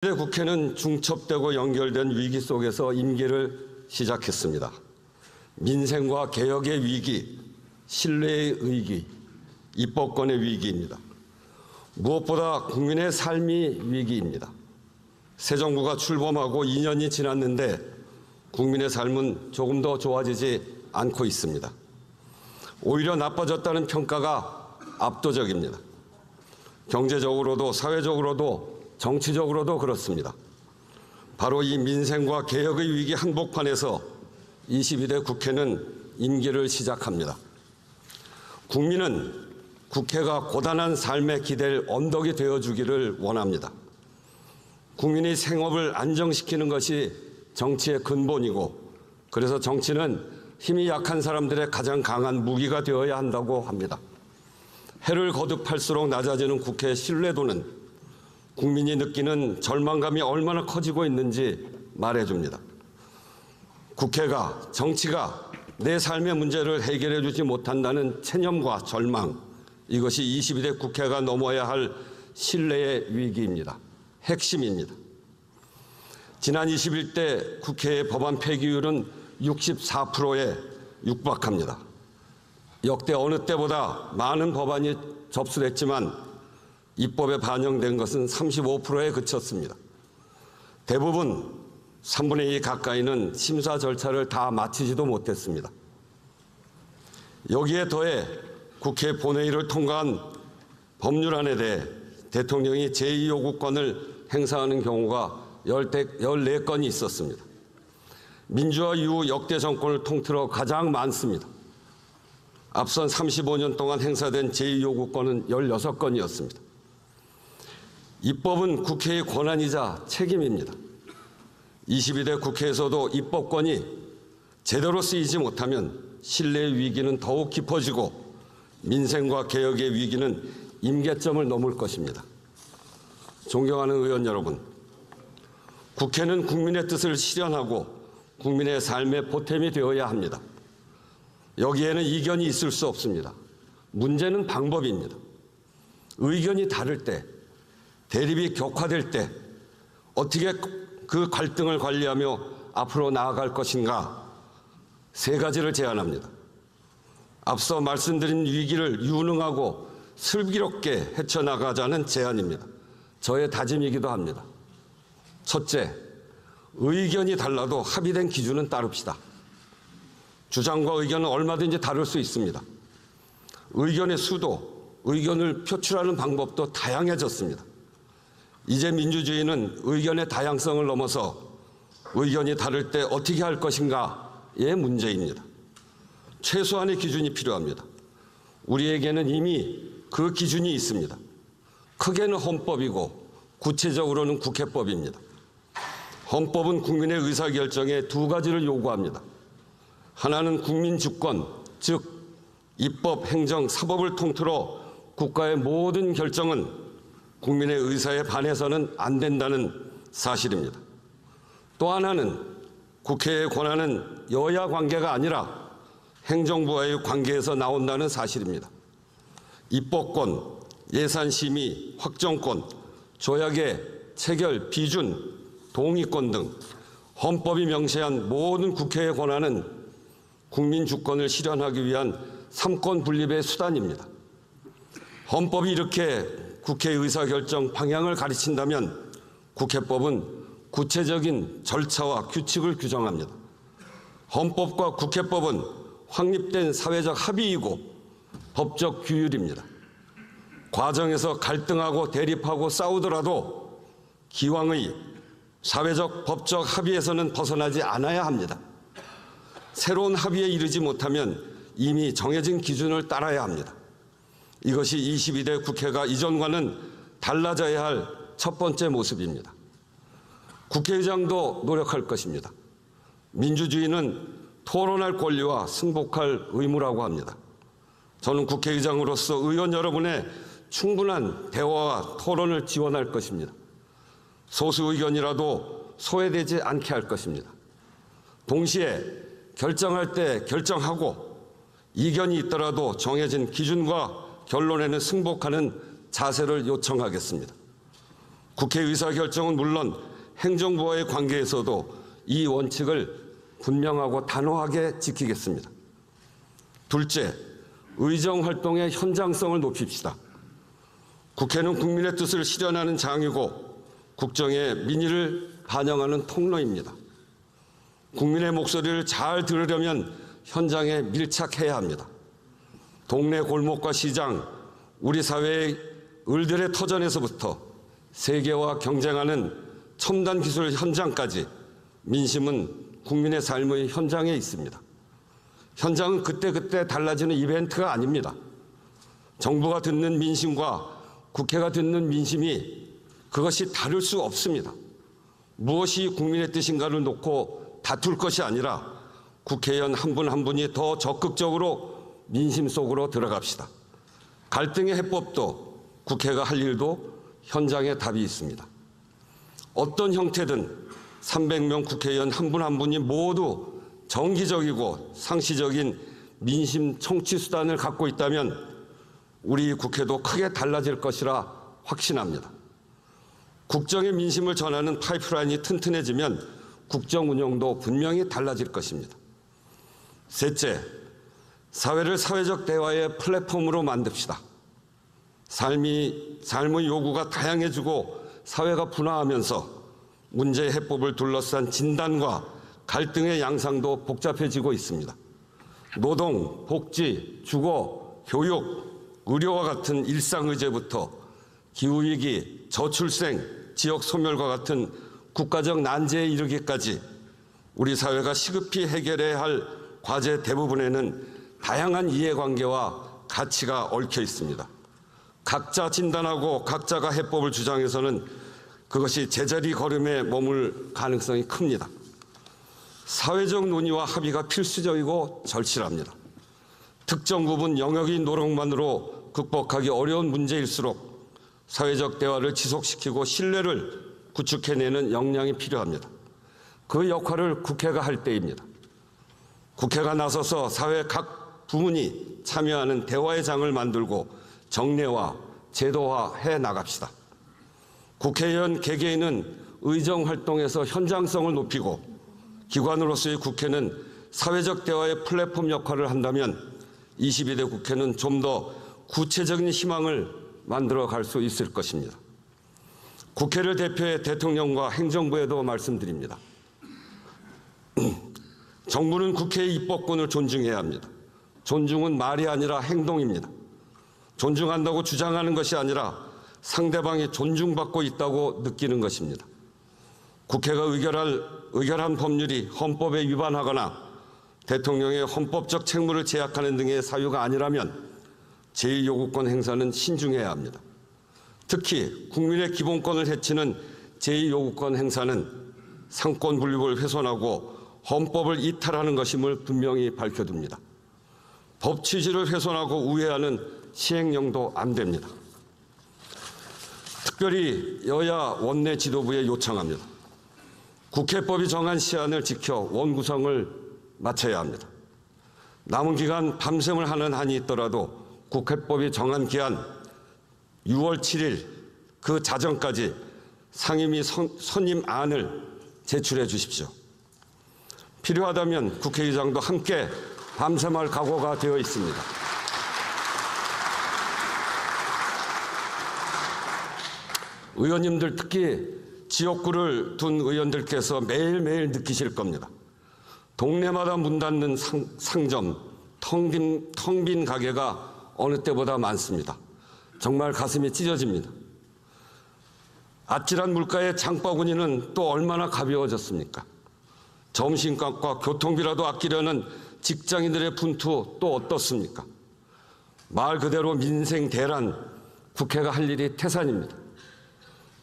국회는 중첩되고 연결된 위기 속에서 임기를 시작했습니다. 민생과 개혁의 위기, 신뢰의 위기, 입법권의 위기입니다. 무엇보다 국민의 삶이 위기입니다. 새 정부가 출범하고 2년이 지났는데 국민의 삶은 조금 더 좋아지지 않고 있습니다. 오히려 나빠졌다는 평가가 압도적입니다. 경제적으로도 사회적으로도 정치적으로도 그렇습니다. 바로 이 민생과 개혁의 위기 한복판에서 22대 국회는 임기를 시작합니다. 국민은 국회가 고단한 삶에 기댈 언덕이 되어주기를 원합니다. 국민의 생업을 안정시키는 것이 정치의 근본이고, 그래서 정치는 힘이 약한 사람들의 가장 강한 무기가 되어야 한다고 합니다. 해를 거듭할수록 낮아지는 국회의 신뢰도는 국민이 느끼는 절망감이 얼마나 커지고 있는지 말해줍니다. 국회가, 정치가 내 삶의 문제를 해결해 주지 못한다는 체념과 절망, 이것이 22대 국회가 넘어야 할 신뢰의 위기입니다. 핵심입니다. 지난 21대 국회의 법안 폐기율은 64%에 육박합니다. 역대 어느 때보다 많은 법안이 접수됐지만 입법에 반영된 것은 35%에 그쳤습니다. 대부분 3분의 2 가까이는 심사 절차를 다 마치지도 못했습니다. 여기에 더해 국회 본회의를 통과한 법률안에 대해 대통령이 제2요구권을 행사하는 경우가 14건이 있었습니다. 민주화 이후 역대 정권을 통틀어 가장 많습니다. 앞선 35년 동안 행사된 제2요구권은 16건이었습니다. 입법은 국회의 권한이자 책임입니다. 22대 국회에서도 입법권이 제대로 쓰이지 못하면 신뢰의 위기는 더욱 깊어지고 민생과 개혁의 위기는 임계점을 넘을 것입니다. 존경하는 의원 여러분, 국회는 국민의 뜻을 실현하고 국민의 삶의 보탬이 되어야 합니다. 여기에는 이견이 있을 수 없습니다. 문제는 방법입니다. 의견이 다를 때, 대립이 격화될 때 어떻게 그 갈등을 관리하며 앞으로 나아갈 것인가, 세 가지를 제안합니다. 앞서 말씀드린 위기를 유능하고 슬기롭게 헤쳐나가자는 제안입니다. 저의 다짐이기도 합니다. 첫째, 의견이 달라도 합의된 기준은 따릅시다. 주장과 의견은 얼마든지 다를 수 있습니다. 의견의 수도, 의견을 표출하는 방법도 다양해졌습니다. 이제 민주주의는 의견의 다양성을 넘어서 의견이 다를 때 어떻게 할 것인가의 문제입니다. 최소한의 기준이 필요합니다. 우리에게는 이미 그 기준이 있습니다. 크게는 헌법이고 구체적으로는 국회법입니다. 헌법은 국민의 의사결정에 두 가지를 요구합니다. 하나는 국민주권, 즉 입법, 행정, 사법을 통틀어 국가의 모든 결정은 국민의 의사에 반해서는 안 된다는 사실입니다. 또 하나는 국회의 권한은 여야 관계가 아니라 행정부와의 관계에서 나온다는 사실입니다. 입법권, 예산심의, 확정권, 조약의 체결, 비준, 동의권 등 헌법이 명시한 모든 국회의 권한은 국민 주권을 실현하기 위한 삼권 분립의 수단입니다. 헌법이 이렇게 국회 의사결정 방향을 가르친다면 국회법은 구체적인 절차와 규칙을 규정합니다. 헌법과 국회법은 확립된 사회적 합의이고 법적 규율입니다. 과정에서 갈등하고 대립하고 싸우더라도 기왕의 사회적 법적 합의에서는 벗어나지 않아야 합니다. 새로운 합의에 이르지 못하면 이미 정해진 기준을 따라야 합니다. 이것이 22대 국회가 이전과는 달라져야 할 첫 번째 모습입니다. 국회의장도 노력할 것입니다. 민주주의는 토론할 권리와 승복할 의무라고 합니다. 저는 국회의장으로서 의원 여러분의 충분한 대화와 토론을 지원할 것입니다. 소수 의견이라도 소외되지 않게 할 것입니다. 동시에 결정할 때 결정하고 이견이 있더라도 정해진 기준과 결론에는 승복하는 자세를 요청하겠습니다. 국회 의사결정은 물론 행정부와의 관계에서도 이 원칙을 분명하고 단호하게 지키겠습니다. 둘째, 의정활동의 현장성을 높입시다. 국회는 국민의 뜻을 실현하는 장이고 국정의 민의를 반영하는 통로입니다. 국민의 목소리를 잘 들으려면 현장에 밀착해야 합니다. 동네 골목과 시장, 우리 사회의 을들의 터전에서부터 세계와 경쟁하는 첨단 기술 현장까지 민심은 국민의 삶의 현장에 있습니다. 현장은 그때그때 달라지는 이벤트가 아닙니다. 정부가 듣는 민심과 국회가 듣는 민심이 그것이 다를 수 없습니다. 무엇이 국민의 뜻인가를 놓고 다툴 것이 아니라 국회의원 한 분 한 분이 더 적극적으로 민심 속으로 들어갑시다. 갈등의 해법도 국회가 할 일도 현장에 답이 있습니다. 어떤 형태든 300명 국회의원 한 분 한 분이 모두 정기적이고 상시적인 민심 청취 수단을 갖고 있다면 우리 국회도 크게 달라질 것이라 확신합니다. 국정의 민심을 전하는 파이프라인이 튼튼해지면 국정 운영도 분명히 달라질 것입니다. 셋째, 사회를 사회적 대화의 플랫폼으로 만듭시다. 삶의 요구가 다양해지고 사회가 분화하면서 문제의 해법을 둘러싼 진단과 갈등의 양상도 복잡해지고 있습니다. 노동, 복지, 주거, 교육, 의료와 같은 일상의제부터 기후위기, 저출생, 지역 소멸과 같은 국가적 난제에 이르기까지 우리 사회가 시급히 해결해야 할 과제 대부분에는 다양한 이해관계와 가치가 얽혀 있습니다. 각자 진단하고 각자가 해법을 주장해서는 그것이 제자리 걸음에 머물 가능성이 큽니다. 사회적 논의와 합의가 필수적이고 절실합니다. 특정 부분 영역의 노력만으로 극복하기 어려운 문제일수록 사회적 대화를 지속시키고 신뢰를 구축해내는 역량이 필요합니다. 그 역할을 국회가 할 때입니다. 국회가 나서서 사회 각 부문이 참여하는 대화의 장을 만들고 정례화, 제도화해 나갑시다. 국회의원 개개인은 의정활동에서 현장성을 높이고 기관으로서의 국회는 사회적 대화의 플랫폼 역할을 한다면 22대 국회는 좀 더 구체적인 희망을 만들어 갈 수 있을 것입니다. 국회를 대표해 대통령과 행정부에도 말씀드립니다. 정부는 국회의 입법권을 존중해야 합니다. 존중은 말이 아니라 행동입니다. 존중한다고 주장하는 것이 아니라 상대방이 존중받고 있다고 느끼는 것입니다. 국회가 의결한 법률이 헌법에 위반하거나 대통령의 헌법적 책무를 제약하는 등의 사유가 아니라면 제2요구권 행사는 신중해야 합니다. 특히 국민의 기본권을 해치는 제2요구권 행사는 상권 분립을 훼손하고 헌법을 이탈하는 것임을 분명히 밝혀둡니다. 법 취지를 훼손하고 우회하는 시행령도 안 됩니다. 특별히 여야 원내 지도부에 요청합니다. 국회법이 정한 시한을 지켜 원구성을 마쳐야 합니다. 남은 기간 밤샘을 하는 한이 있더라도 국회법이 정한 기한 6월 7일 그 자정까지 상임위 선임안을 제출해 주십시오. 필요하다면 국회의장도 함께 밤샘할 각오가 되어 있습니다. 의원님들 특히 지역구를 둔 의원들께서 매일매일 느끼실 겁니다. 동네마다 문 닫는 상점, 텅 빈 가게가 어느 때보다 많습니다. 정말 가슴이 찢어집니다. 아찔한 물가의 장바구니는 또 얼마나 가벼워졌습니까? 점심값과 교통비라도 아끼려는 직장인들의 분투 또 어떻습니까? 말 그대로 민생 대란, 국회가 할 일이 태산입니다.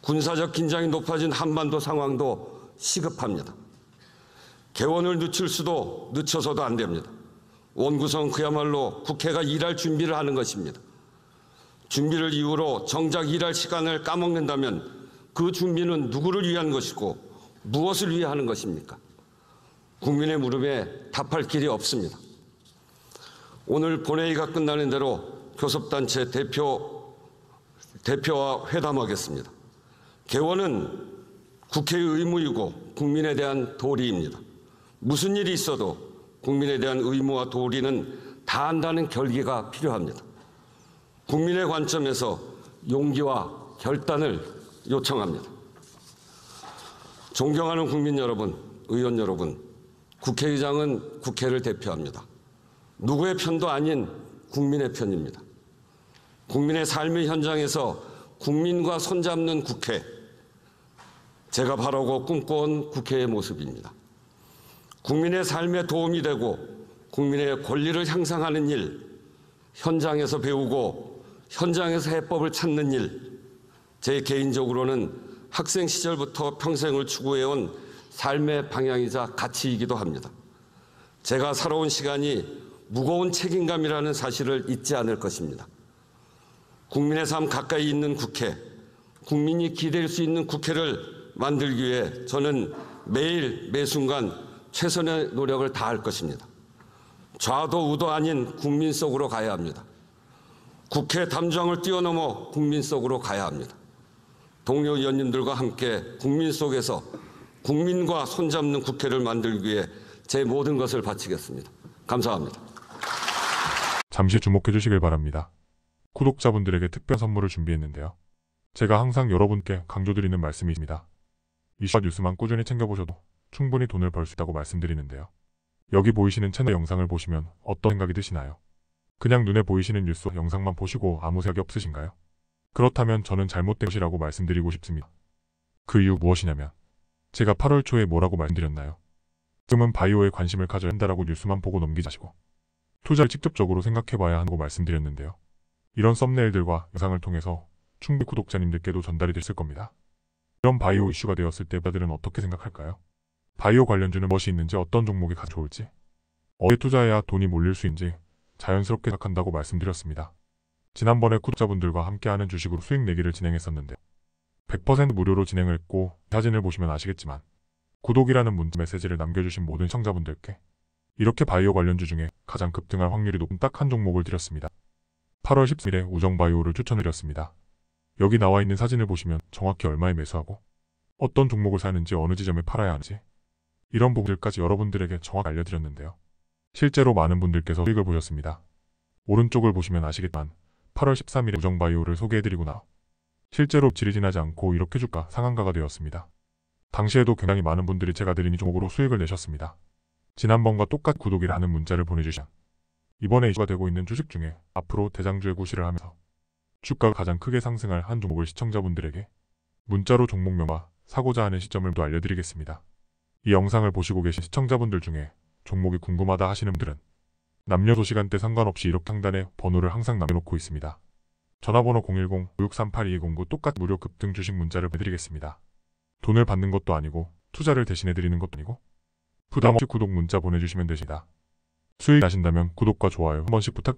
군사적 긴장이 높아진 한반도 상황도 시급합니다. 개원을 늦춰서도 안 됩니다. 원구성 그야말로 국회가 일할 준비를 하는 것입니다. 준비를 이유로 정작 일할 시간을 까먹는다면 그 준비는 누구를 위한 것이고 무엇을 위해 하는 것입니까? 국민의 물음에 답할 길이 없습니다. 오늘 본회의가 끝나는 대로 교섭단체 대표와 회담하겠습니다. 개원은 국회의 의무이고 국민에 대한 도리입니다. 무슨 일이 있어도 국민에 대한 의무와 도리는 다한다는 결기가 필요합니다. 국민의 관점에서 용기와 결단을 요청합니다. 존경하는 국민 여러분, 의원 여러분, 국회의장은 국회를 대표합니다. 누구의 편도 아닌 국민의 편입니다. 국민의 삶의 현장에서 국민과 손잡는 국회, 제가 바라고 꿈꿔온 국회의 모습입니다. 국민의 삶에 도움이 되고 국민의 권리를 향상하는 일, 현장에서 배우고 현장에서 해법을 찾는 일, 제 개인적으로는 학생 시절부터 평생을 추구해온 삶의 방향이자 가치이기도 합니다. 제가 살아온 시간이 무거운 책임감이라는 사실을 잊지 않을 것입니다. 국민의 삶 가까이 있는 국회, 국민이 기댈 수 있는 국회를 만들기 위해 저는 매일 매순간 최선의 노력을 다할 것입니다. 좌도 우도 아닌 국민 속으로 가야 합니다. 국회 담장을 뛰어넘어 국민 속으로 가야 합니다. 동료 의원님들과 함께 국민 속에서 국민과 손잡는 국회를 만들기 위해 제 모든 것을 바치겠습니다. 감사합니다. 잠시 주목해 주시길 바랍니다. 구독자분들에게 특별 선물을 준비했는데요. 제가 항상 여러분께 강조드리는 말씀이 있습니다. 이슈와 뉴스만 꾸준히 챙겨보셔도 충분히 돈을 벌 수 있다고 말씀드리는데요. 여기 보이시는 채널 영상을 보시면 어떤 생각이 드시나요? 그냥 눈에 보이시는 뉴스 영상만 보시고 아무 생각이 없으신가요? 그렇다면 저는 잘못된 것이라고 말씀드리고 싶습니다. 그 이유 무엇이냐면 제가 8월 초에 뭐라고 말씀드렸나요? 지금은 바이오에 관심을 가져야 한다라고 뉴스만 보고 넘기지 마시고 투자를 직접적으로 생각해봐야 한다고 말씀드렸는데요. 이런 썸네일들과 영상을 통해서 충분히 구독자님들께도 전달이 됐을 겁니다. 이런 바이오 이슈가 되었을 때 부자들은 어떻게 생각할까요? 바이오 관련주는 무엇이 있는지, 어떤 종목이 가장 좋을지, 어디에 투자해야 돈이 몰릴 수 있는지 자연스럽게 생각한다고 말씀드렸습니다. 지난번에 구독자분들과 함께하는 주식으로 수익 내기를 진행했었는데 100% 무료로 진행을 했고, 사진을 보시면 아시겠지만 구독이라는 문자 메시지를 남겨주신 모든 시청자분들께 이렇게 바이오 관련주 중에 가장 급등할 확률이 높은 딱 한 종목을 드렸습니다. 8월 13일에 우정바이오를 추천드렸습니다. 여기 나와 있는 사진을 보시면 정확히 얼마에 매수하고 어떤 종목을 사는지, 어느 지점에 팔아야 하는지 이런 부분들까지 여러분들에게 정확히 알려드렸는데요. 실제로 많은 분들께서 수익을 보셨습니다. 오른쪽을 보시면 아시겠지만 8월 13일에 우정바이오를 소개해드리고 나서 실제로 질이 지나지 않고 이렇게 주가 상한가가 되었습니다. 당시에도 굉장히 많은 분들이 제가 드린 이 종목으로 수익을 내셨습니다. 지난번과 똑같이 구독이라는 문자를 보내주시면 이번에 이슈가 되고 있는 주식 중에 앞으로 대장주의 구실을 하면서 주가가 가장 크게 상승할 한 종목을 시청자분들에게 문자로 종목명과 사고자 하는 시점을 또 알려드리겠습니다. 이 영상을 보시고 계신 시청자분들 중에 종목이 궁금하다 하시는 분들은 남녀도 시간대 상관없이 이렇게 상단에 번호를 항상 남겨놓고 있습니다. 전화번호 010-5638-2209 똑같이 무료 급등 주식 문자를 보내드리겠습니다. 돈을 받는 것도 아니고 투자를 대신해드리는 것도 아니고 부담없이 구독 문자 보내주시면 되십니다. 수익 나신다면 구독과 좋아요 한 번씩 부탁드립니다.